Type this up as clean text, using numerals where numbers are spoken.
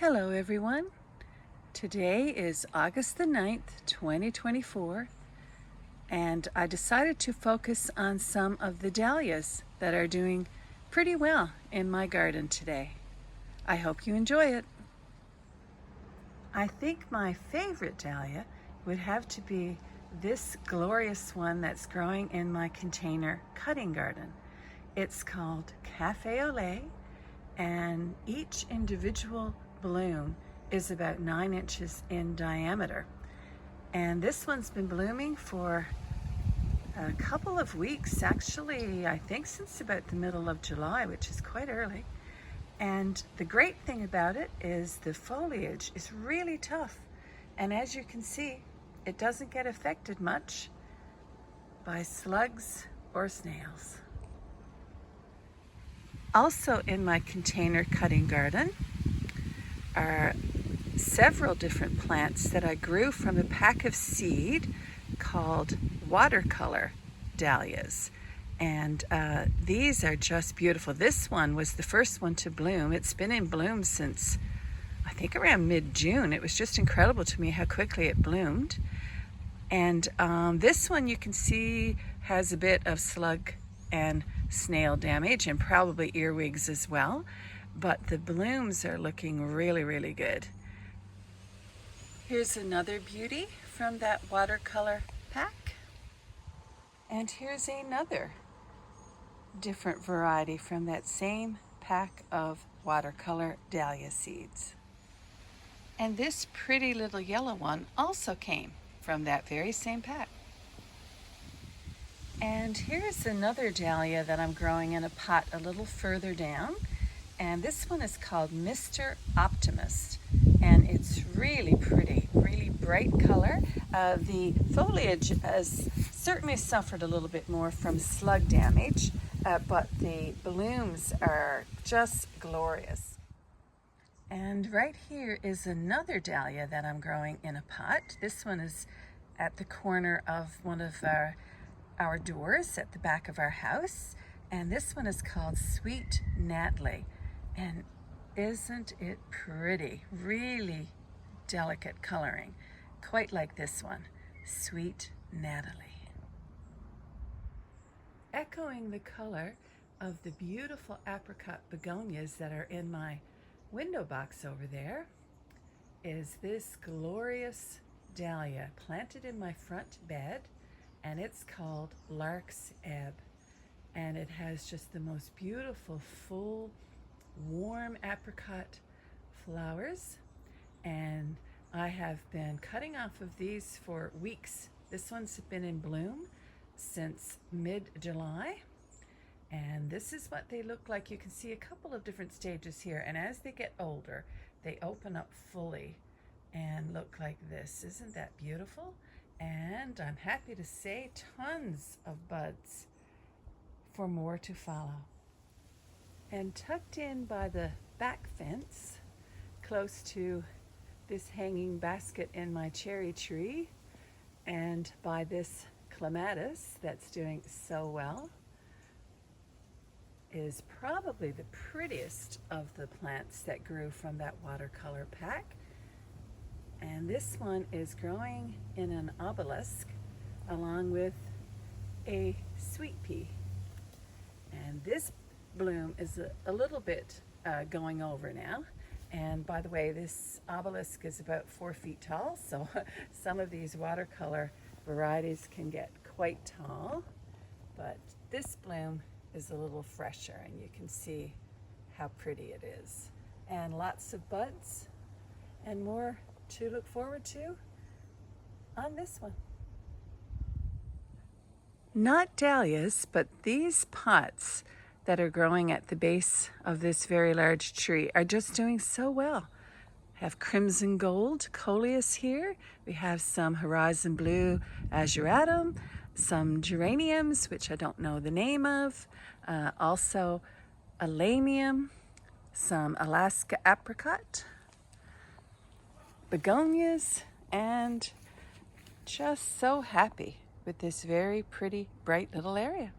Hello everyone. Today is August the 9th, 2024, and I decided to focus on some of the dahlias that are doing pretty well in my garden today. I hope you enjoy it. I think my favorite dahlia would have to be this glorious one that's growing in my container cutting garden. It's called Cafe au Lait, and each individual bloom is about 9 inches in diameter. And this one's been blooming for a couple of weeks, actually, I think since about the middle of July, which is quite early. And the great thing about it is the foliage is really tough. And as you can see, it doesn't get affected much by slugs or snails. Also in my container cutting garden are several different plants that I grew from a pack of seed called Watercolor dahlias. And these are just beautiful. This one was the first one to bloom. It's been in bloom since I think around mid-June. It was just incredible to me how quickly it bloomed. And this one you can see has a bit of slug and snail damage and probably earwigs as well, but the blooms are looking really, really good. Here's another beauty from that watercolor pack, and here's another different variety from that same pack of watercolor dahlia seeds. And this pretty little yellow one also came from that very same pack. And here's another dahlia that I'm growing in a pot a little further down. And this one is called Mr. Optimist. And it's really pretty, really bright color. The foliage has certainly suffered a little bit more from slug damage, but the blooms are just glorious. And right here is another dahlia that I'm growing in a pot. This one is at the corner of one of our doors at the back of our house, and this one is called Sweet Natalie. And isn't it pretty? Really delicate coloring, quite like this one, Sweet Natalie. Echoing the color of the beautiful apricot begonias that are in my window box over there is this glorious dahlia planted in my front bed, and it's called Lark E.B. And it has just the most beautiful, full, warm apricot flowers. And I have been cutting off of these for weeks. This one's been in bloom since mid-July. And this is what they look like. You can see a couple of different stages here. And as they get older, they open up fully and look like this. Isn't that beautiful? And I'm happy to say tons of buds for more to follow. And tucked in by the back fence, close to this hanging basket in my cherry tree, and by this clematis that's doing so well, is probably the prettiest of the plants that grew from that watercolor pack. And this one is growing in an obelisk along with a sweet pea. And this bloom is a little bit going over now. And by the way, this obelisk is about 4 feet tall, so some of these watercolor varieties can get quite tall. But this bloom is a little fresher, and you can see how pretty it is. And lots of buds and more to look forward to on this one. Not dahlias, but these pots that are growing at the base of this very large tree are just doing so well. Have crimson gold coleus here. We have some horizon blue azuratum, some geraniums, which I don't know the name of, also alamium, some Alaska apricot, begonias, and just so happy with this very pretty, bright little area.